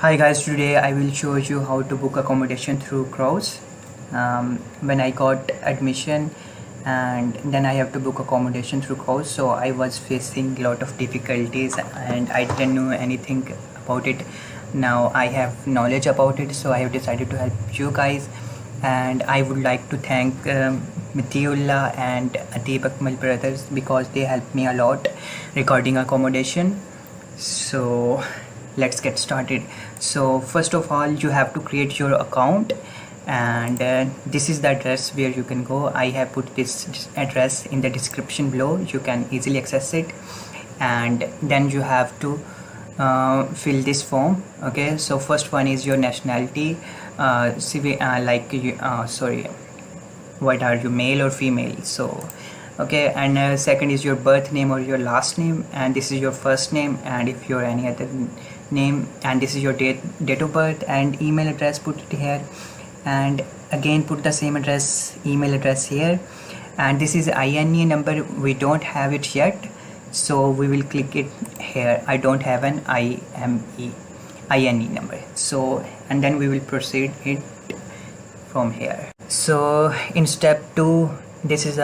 Hi guys, today I will show you how to book accommodation through Crous. When I got admission and then I have to book accommodation through Crous, so I was facing a lot of difficulties and I didn't know anything about it. Now I have knowledge about it, so I have decided to help you guys, and I would like to thank Mitiullah and Deepak, my brothers, because they helped me a lot regarding accommodation. So let's get started. So first of all, you have to create your account, and this is the address where you can go. I have put this address in the description below. You can easily access it, and then you have to fill this form. Okay, so first one is your nationality, sorry, what are you, male or female? So okay, and second is your birth name or your last name, and this is your first name, and if you're any other name, and this is your date of birth, and email address, put it here, and again put the same address, email address here, and this is INE number. We don't have it yet, so we will click it here. I don't have an INE number, so and then we will proceed it from here. So in step 2, this is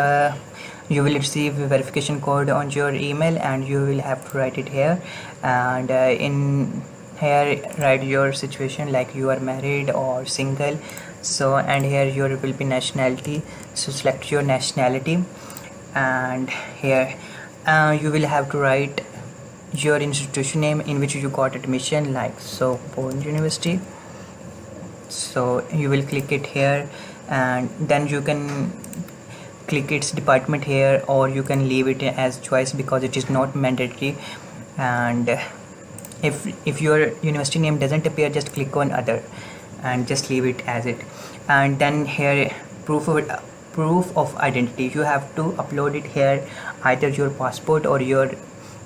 you will receive a verification code on your email, and you will have to write it here, and in here write your situation, like you are married or single. So and here your will be nationality, so select your nationality, and here you will have to write your institution name in which you got admission, like so Bond University. So you will click it here, and then you can click its department here, or you can leave it as choice because it is not mandatory. And if your university name doesn't appear, just click on other and just leave it as it. And then here proof of identity, you have to upload it here, either your passport or your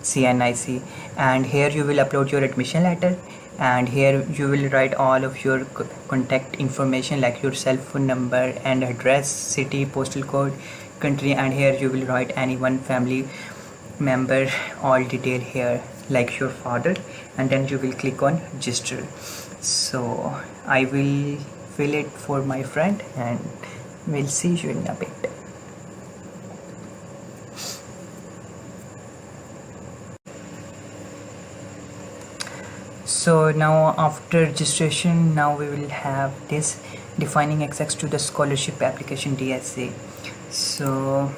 CNIC, and here you will upload your admission letter, and here you will write all of your contact information, like your cell phone number and address, city, postal code, country, and here you will write any one family member, all detail here, like your father, and then you will click on register. So I will fill it for my friend, and we'll see you in a bit. So now after registration, now we will have this defining access to the scholarship application, DSA. So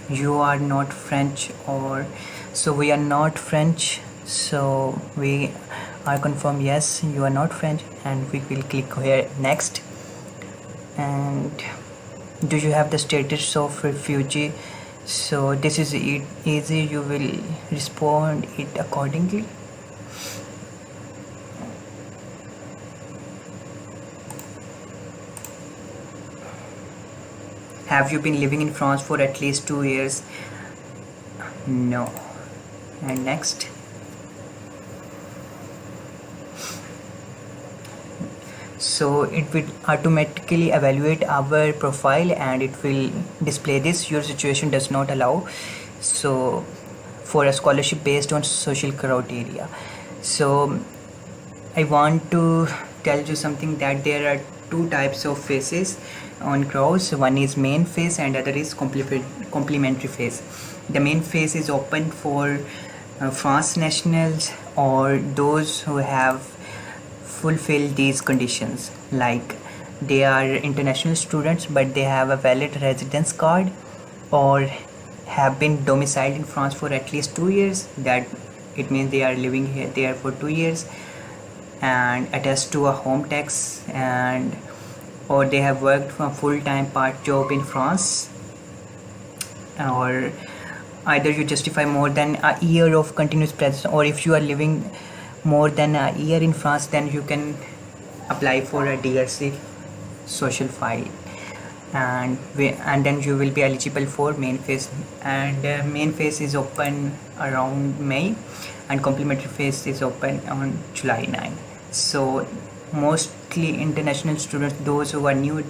you are not French, or so we are not French, so we are confirmed yes, you are not French, and we will click here next. And do you have the status of refugee? So this is easy, you will respond it accordingly. Have you been living in France for at least 2 years? No. And next. So it will automatically evaluate our profile, and it will display this: your situation does not allow so for a scholarship based on social criteria. So I want to tell you something, that there are two types of phases on Crous. One is main phase and other is complementary phase. The main phase is open for France nationals, or those who have fulfilled these conditions, like they are international students but they have a valid residence card, or have been domiciled in France for at least 2 years. That it means they are living here there for 2 years and attached to a home tax, and or they have worked for a full-time part job in France, or either you justify more than a year of continuous presence, or if you are living more than a year in France, then you can apply for a DRC social file, and then you will be eligible for main phase. And main phase is open around May, and complementary phase is open on July 9. So mostly international students, those who are new,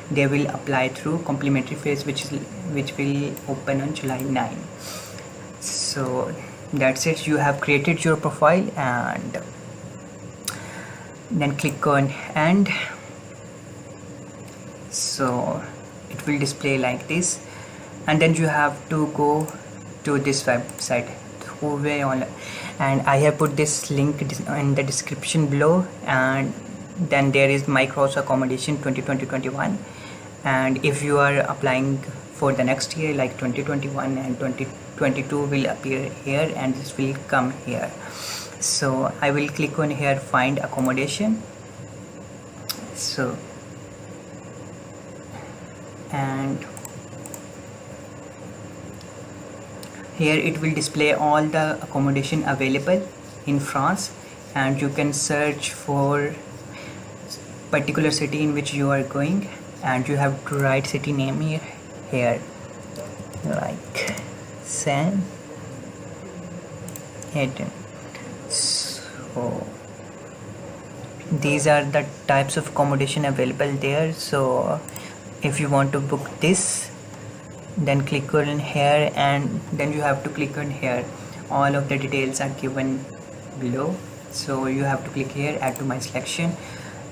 they will apply through complementary phase, which will open on July 9. So that's it, you have created your profile, and then click on end. So it will display like this, and then you have to go to this website online, and I have put this link in the description below. And then there is my Crous accommodation 2020-21, and if you are applying for the next year like 2021 and 2022 will appear here, and this will come here. So I will click on here find accommodation. So and here it will display all the accommodation available in France, and you can search for particular city in which you are going, and you have to write city name here like San Etienne. So these are the types of accommodation available there. So if you want to book this, then click on here, and then you have to click on here. All of the details are given below, so you have to click here add to my selection,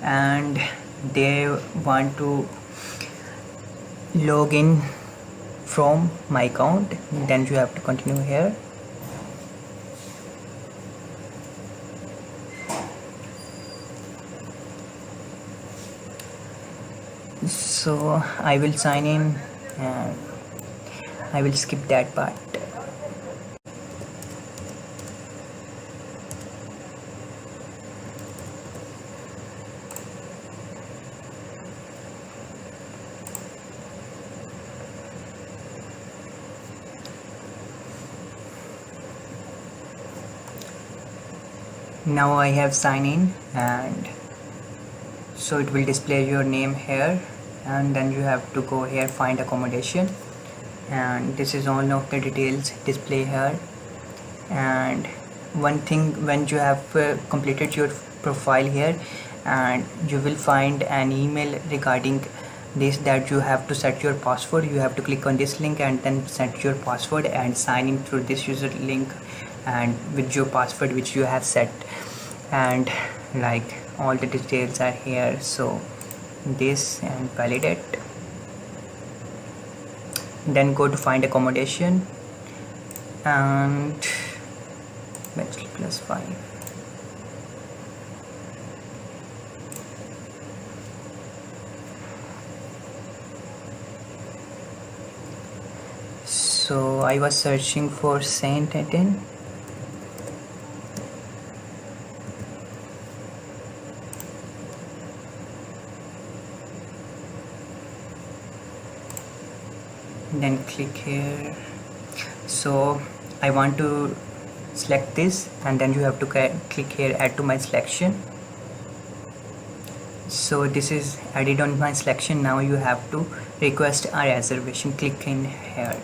and they want to log in from my account, then you have to continue here. So I will sign in, and I will skip that part. Now I have signed in, and so it will display your name here, and then you have to go here find accommodation, and this is all of the details display here. And one thing, when you have completed your profile here, and you will find an email regarding this, that you have to set your password. You have to click on this link and then set your password and sign in through this user link and with your password which you have set, and like all the details are here. So this and validate, then go to find accommodation and bachelor +5. So I was searching for Saint Etienne. Then click here. So I want to select this, and then you have to click here add to my selection. So this is added on my selection. Now you have to request a reservation. Click in here.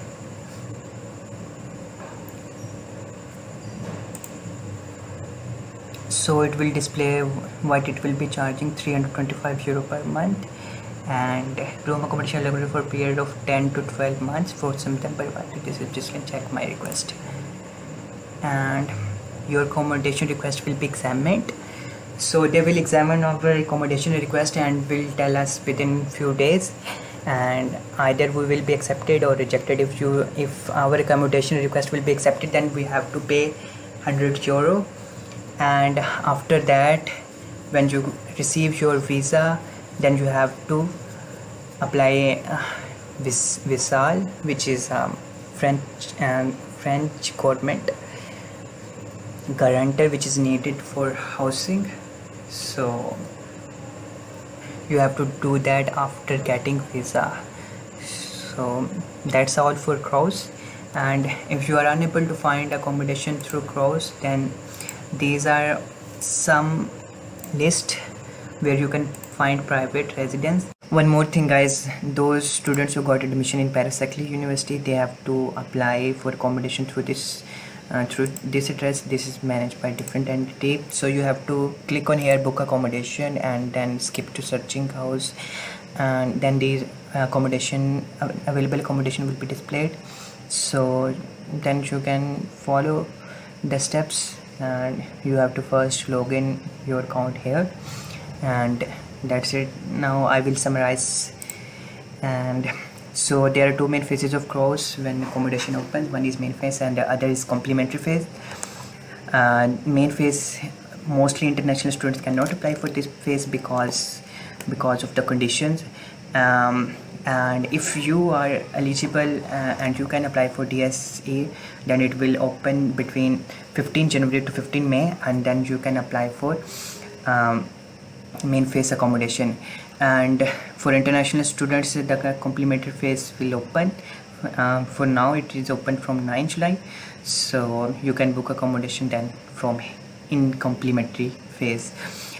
So it will display what it will be charging, €325 per month, and room accommodation available for a period of 10 to 12 months for September. This is just check my request, and your accommodation request will be examined. So they will examine our accommodation request and will tell us within few days, and either we will be accepted or rejected. If our accommodation request will be accepted, then we have to pay €100, and after that, when you receive your visa, then you have to apply visa, which is French government guarantor, which is needed for housing. So you have to do that after getting visa. So that's all for Crous. And if you are unable to find accommodation through Crous, then these are some list where you can find private residence. One more thing guys, those students who got admission in Saclay University, they have to apply for accommodation through this address. This is managed by different entity, so you have to click on here book accommodation and then skip to searching house, and then these available accommodation will be displayed. So then you can follow the steps and you have to first log in your account here, and that's it. Now I will summarize. And so there are two main phases of Crous when accommodation opens. One is main phase and the other is complementary phase. Main phase, mostly international students cannot apply for this phase because of the conditions. And if you are eligible and you can apply for DSA, then it will open between 15 January to 15 May, and then you can apply for main phase accommodation. And for international students, the complementary phase will open. For now it is open from 9 July, so you can book accommodation then from in complementary phase.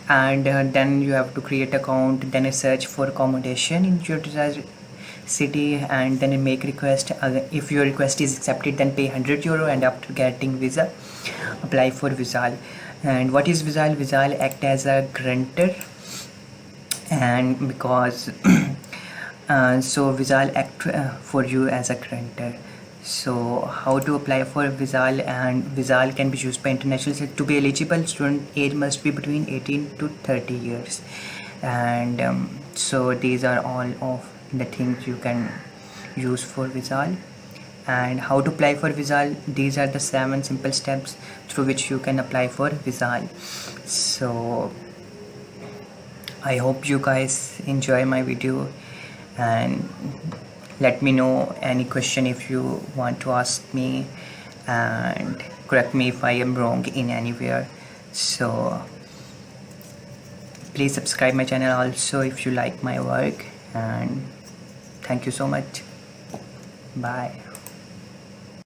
And then you have to create account, then a search for accommodation in your desired city, and then make request. If your request is accepted, then pay €100, and after getting visa, apply for Visal. And what is Visal? Visal act as a grantor, and because so Visal act for you as a grantor. So how to apply for Visal? And Visal can be used by international. To be eligible, student age must be between 18 to 30 years. And so these are all of the things you can use for Visal. And how to apply for Visal? These are the 7 simple steps through which you can apply for Visal. So I hope you guys enjoy my video, and let me know any question if you want to ask me, and correct me if I am wrong in anywhere. So please subscribe my channel also if you like my work, and thank you so much. Bye.